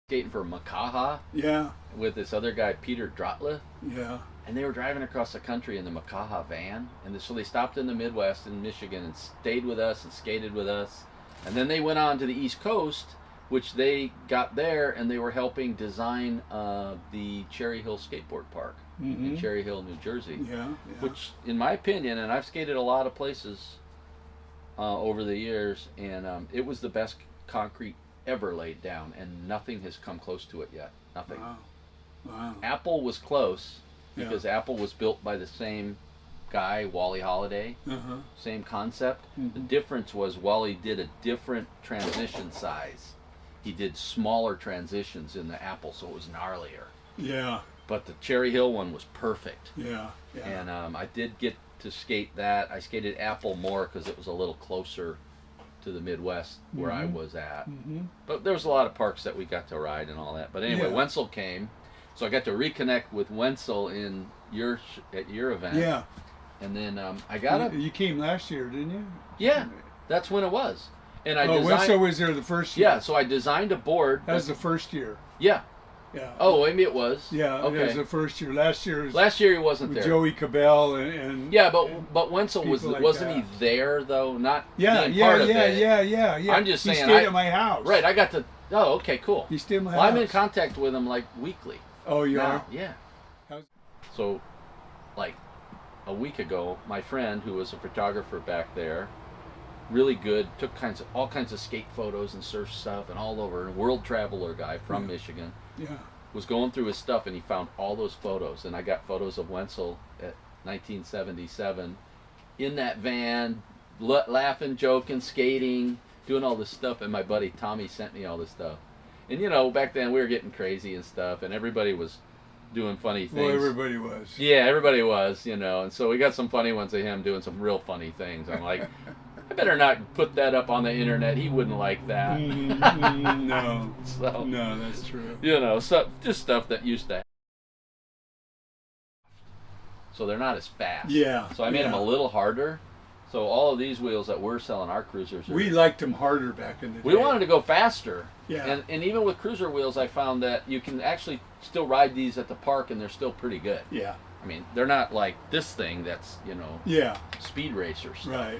skating for Makaha Yeah. with this other guy, Peter Drottliff. Yeah. And they were driving across the country in the Makaha van. And so they stopped in the Midwest in Michigan and stayed with us and skated with us. And then they went on to the East Coast, which they got there, and they were helping design the Cherry Hill Skateboard Park in Cherry Hill, New Jersey. Yeah. Which, in my opinion, and I've skated a lot of places over the years, and it was the best concrete ever laid down, and nothing has come close to it yet. Nothing. Wow. Wow. Apple was close because Apple was built by the same guy, Wally Holiday. Same concept. The difference was Wally did a different transition size. He did smaller transitions in the Apple, so it was gnarlier. Yeah. But the Cherry Hill one was perfect. Yeah. Yeah. And I did get to skate that. I skated Apple more because it was a little closer to the Midwest where I was at. But there was a lot of parks that we got to ride and all that. But anyway, Wenzel came, so I got to reconnect with Wenzel in at your event. Yeah. And then I got You came last year, didn't you? Yeah, that's when it was. And I Wenzel was there the first year. Yeah, so I designed a board. That was the first year. Yeah. Yeah. Oh, maybe it was. Yeah, okay. It was the first year. Last year he wasn't there. Joey Cabell and yeah, but Wenzel wasn't he there though? Not being part of it. Yeah. I'm just saying. He stayed at my house. Right, I got to. Oh, okay, cool. He stayed at my house. I'm in contact with him like weekly. Oh, you now. are? Yeah. So, like a week ago, my friend who was a photographer back there, really good, took all kinds of skate photos and surf stuff and all over. A world traveler guy from Michigan. Yeah. Was going through his stuff and he found all those photos, and I got photos of Wenzel at 1977 in that van, laughing, joking, skating, doing all this stuff. And my buddy Tommy sent me all this stuff. And you know, back then we were getting crazy and stuff, and everybody was doing funny things. Well, everybody was. Yeah, everybody was, you know. And so we got some funny ones of him doing some real funny things. I'm like, I better not put that up on the internet. He wouldn't like that. No. So, no, that's true. You know, just stuff that used to happen. So they're not as fast. Yeah. So I made them a little harder. So all of these wheels that we're selling, our cruisers, we liked them harder back in the day. We wanted to go faster. Yeah. And even with cruiser wheels, I found that you can actually still ride these at the park, and they're still pretty good. Yeah. I mean, they're not like this thing that's, you know, speed racers. Right.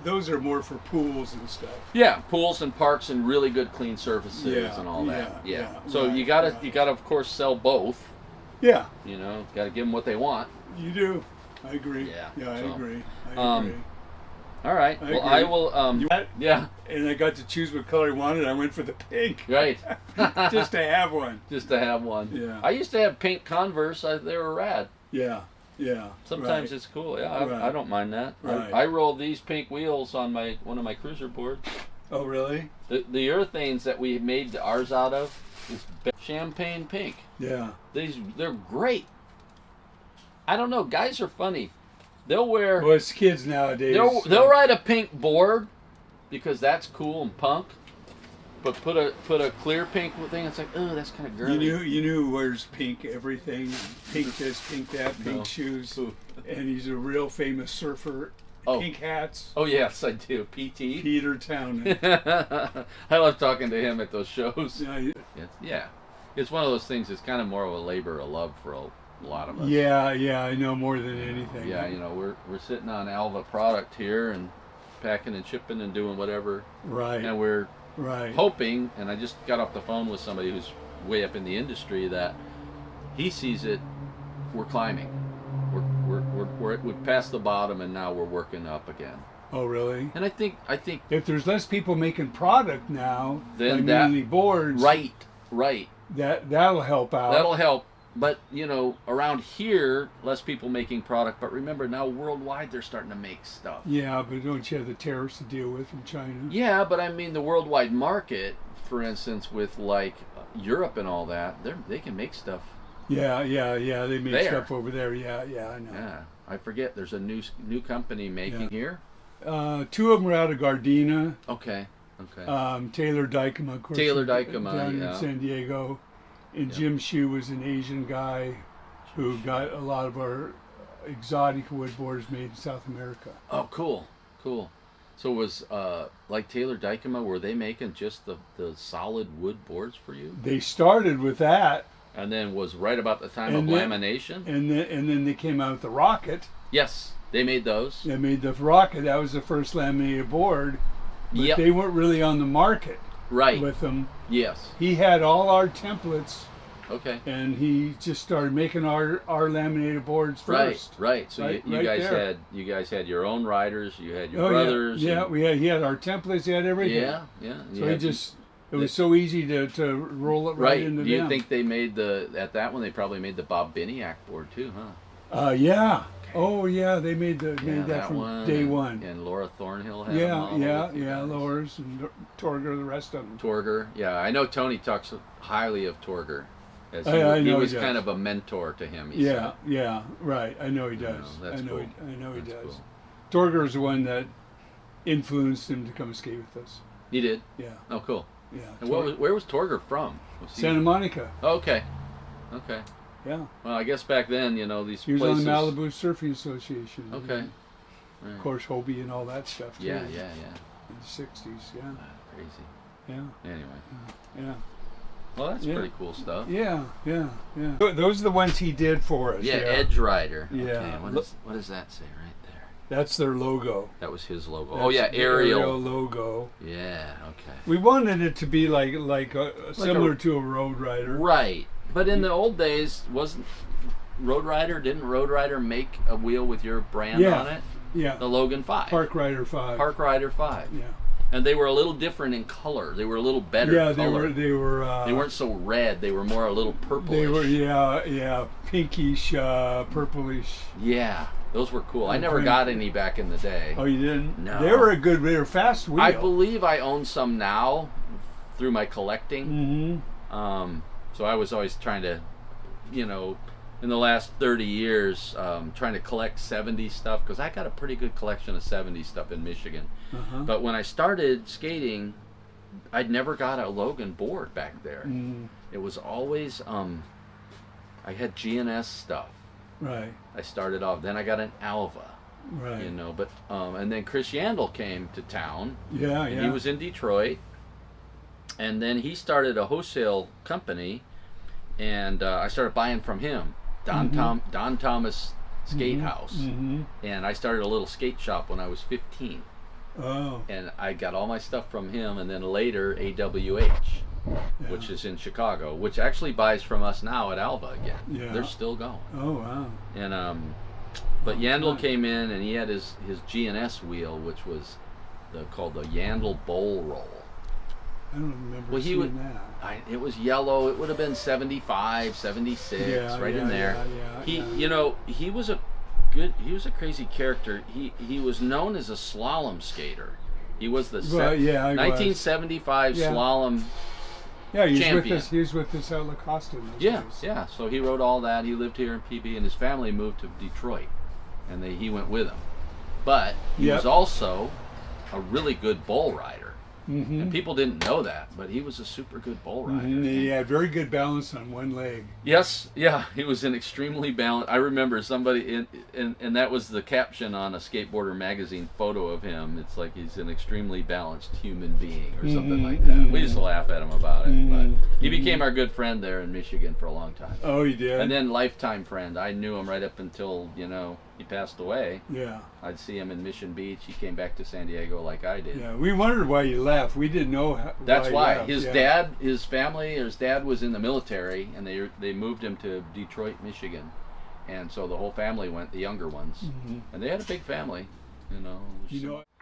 Those are more for pools and stuff. Yeah, pools and parks and really good clean surfaces and all that. Yeah. So you gotta of course sell both. Yeah. You know, gotta give them what they want. You do. I agree. Yeah. Yeah, I agree. All right. I will. Yeah. And I got to choose what color I wanted. I went for the pink. Right. Just to have one. Just to have one. Yeah. I used to have pink Converse. They were rad. Yeah. Sometimes it's cool. Yeah, I don't mind that. Right. I roll these pink wheels on one of my cruiser boards. Oh, really? The urethanes that we made ours out of is champagne pink. Yeah. They're great. I don't know. Guys are funny. They'll wear. Well, it's kids nowadays. They'll ride a pink board because that's cool and punk. But put a clear pink thing. It's like, oh, that's kind of girly. You knew who wears pink everything, pink this, pink that, pink shoes, and he's a real famous surfer. Pink hats. Oh yes, I do. PT. Peter Townend. I love talking to him at those shows. Yeah. It's one of those things. It's kind of more of a labor of love for a lot of us. Yeah, I know more than anything. Yeah, you know, we're sitting on ALVA product here and packing and shipping and doing whatever. Right. And we're hoping, and I just got off the phone with somebody who's way up in the industry, that he sees it. We're climbing. We've passed the bottom, and now we're working up again. Oh, really? And I think if there's less people making product now, then like mainly boards, right. That'll help out. That'll help. But, you know, around here, less people making product. But remember, now worldwide, they're starting to make stuff. Yeah, but don't you have the tariffs to deal with from China? Yeah, but I mean, the worldwide market, for instance, with like Europe and all that, they can make stuff. Yeah. They make stuff over there. Yeah, I know. Yeah, I forget. There's a new company making here. Two of them are out of Gardena. Okay. Taylor Dykema, of course. Down in San Diego. And Jim Shue was an Asian guy who got a lot of our exotic wood boards made in South America. Oh, cool. So was like Taylor Dykema, were they making just the solid wood boards for you? They started with that, And then was right about the time of and then, lamination? and then they came out with the Rocket. Yes, they made those. They made the Rocket. That was the first laminated board, but Yep. they weren't really on the market Right. with them. Yes. He had all our templates, Okay. and he just started making our laminated boards first. Right. So Right- you right guys there. had your own riders. You had your Oh brothers. yeah, and- he had our templates. He had everything. yeah. So he just it was so easy to roll it right into Do you them. think they made at that one? They probably made the Bob Biniak board too, huh? Yeah. Oh yeah, they made Yeah, that from one, day and, one. And Laura Thornhill had them Yeah, all yeah, with you yeah. guys. Lowers and Torger, the rest of them. Torger, yeah, I know Tony talks highly of Torger. As he, I know he he was does. kind of a mentor to him. He said. Yeah, right. I know he You know, does. that's I know cool. I know he That's does. cool. Torger is the one that influenced him to come skate with us. He did. Yeah, Oh, cool. yeah. And where was Torger from? Was he- Santa Monica. Oh, okay. Okay. Yeah. Well, I guess back then, these He was places. on the Malibu Surfing Association. Okay. And, Right. of course, Herbie and all that stuff too. Yeah. In the '60s. Yeah. Crazy. Yeah. Anyway. Yeah. Well, that's Yeah. pretty cool stuff. Yeah. Those are the ones he did for us. Yeah, Edge Rider. Yeah. Okay, what does that say right there? That's their logo. That was his logo. That's Oh yeah, the Ariel. logo. Yeah. Okay. We wanted it to be like similar to a Road Rider. Right. But in the old days, didn't Road Rider make a wheel with your brand on it? Yeah. The Logan 5. Park Rider 5. Park Rider 5. Yeah. And they were a little different in color. They were a little better Yeah, color. they were. They weren't so red. They were more a little purplish. They were pinkish, purplish. Yeah, those were cool. I never Green. got any back in the day. Oh, you didn't? No. They were they were fast wheel. I believe I own some now through my collecting. Mm-hmm. So I was always trying to, in the last 30 years, trying to collect 70s stuff, because I got a pretty good collection of 70s stuff in Michigan. Uh-huh. But when I started skating, I'd never got a Logan board back there. Mm, It was always, I had GNS stuff. right. I started off, then I got an ALVA. Right. But and then Chris Yandel came to town. Yeah. And he was in Detroit, and then he started a wholesale company, and I started buying from him, Don Thomas Skate House, and I started a little skate shop when I was 15, Oh. and I got all my stuff from him, and then later AWH, which is in Chicago, which actually buys from us now at ALVA again. Yeah. They're still going. Oh wow. And but Yandel came in, and he had his GNS wheel, which was called the Yandel Bowl Roll. I don't remember Well, he seeing would- that. It was yellow. It would have been 75, 76, Yeah, right in yeah, there. yeah. He was a crazy character. He was known as a slalom skater. He was the Well, yeah, he was. 1975 Yeah. slalom. Yeah, he was champion. with us. He was with us at La Costa. in those Yeah, days. yeah. So he wrote all that. He lived here in PB, and his family moved to Detroit, and he went with him. But he Yep. was also a really good bull rider. Mm-hmm. And people didn't know that, but he was a super good bull rider. He had very good balance on one leg. Yes, yeah, he was an extremely balanced. I remember somebody and that was the caption on a Skateboarder magazine photo of him. It's like he's an extremely balanced human being or something like that. We used to laugh at him about it, but he became our good friend there in Michigan for a long time. Oh, he did? And then lifetime friend. I knew him right up until, he passed away. Yeah. I'd see him in Mission Beach. He came back to San Diego like I did. Yeah, we wondered why he left. We didn't know That's he why left. his Yeah. dad was in the military, and they moved him to Detroit, Michigan, and so the whole family went, the younger ones, and they had a big family,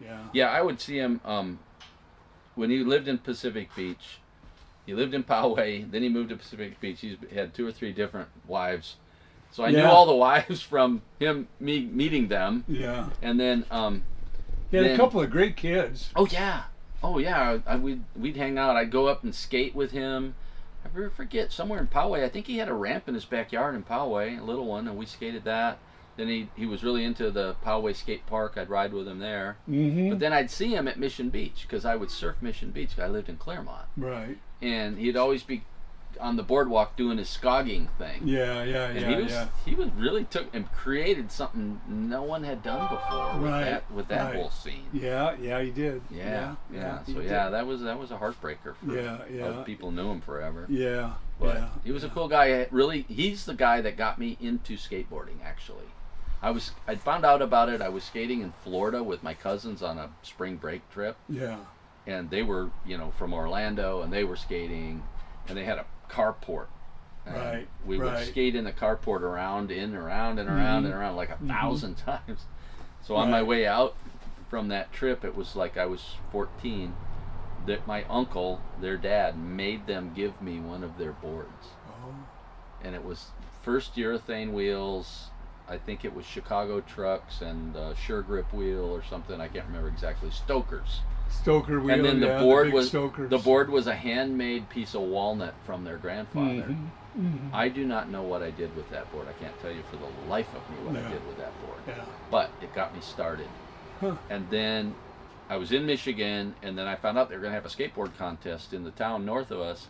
Yeah. Yeah, I would see him when he lived in Pacific Beach. He lived in Poway, then he moved to Pacific Beach. He had 2 or 3 different wives, so I knew all the wives from me meeting them, Yeah. and then He had then- a couple of great kids. Oh yeah. We'd hang out. I'd go up and skate with him. I forget, somewhere in Poway. I think he had a ramp in his backyard in Poway, a little one, and we skated that. Then he was really into the Poway Skatepark. I'd ride with him there. Mm-hmm. But then I'd see him at Mission Beach, because I would surf Mission Beach. I lived in Claremont, Right. and he'd always be on the boardwalk doing his skogging thing. Yeah, And he was really took and created something no one had done before with that whole scene. Yeah, he did. Yeah. So that was a heartbreaker for other people knew him forever. Yeah. But he was a cool guy. Really, he's the guy that got me into skateboarding. Actually, I found out about it. I was skating in Florida with my cousins on a spring break trip. Yeah. And they were, from Orlando, and they were skating, and they had a carport. And we would skate in the carport around like 1,000 times. So on my way out from that trip, it was like I was 14. That my uncle, their dad, made them give me one of their boards. Oh. And it was first urethane wheels. I think it was Chicago trucks and Sure Grip wheel or something. I can't remember exactly. Stoker wheel. And then the board was a handmade piece of walnut from their grandfather. I do not know what I did with that board. I can't tell you for the life of me what I did with that board. Yeah. But it got me started. And then I was in Michigan, and then I found out they were going to have a skateboard contest in the town north of us.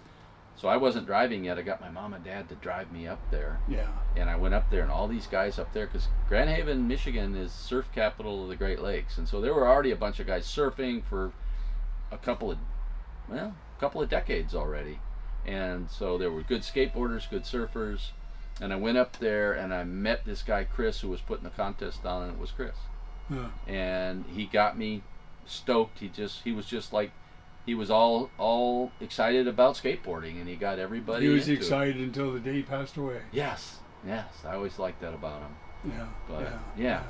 So I wasn't driving yet. I got my mom and dad to drive me up there. Yeah. And I went up there, and all these guys up there, because Grand Haven, Michigan is surf capital of the Great Lakes. And so there were already a bunch of guys surfing for a couple of decades already. And so there were good skateboarders, good surfers. And I went up there, and I met this guy, Chris, who was putting the contest on, and it was Chris. And he got me stoked. He was all excited about skateboarding, and he got everybody. He was excited until the day he passed away. Yes, I always liked that about him. Yeah. But yeah.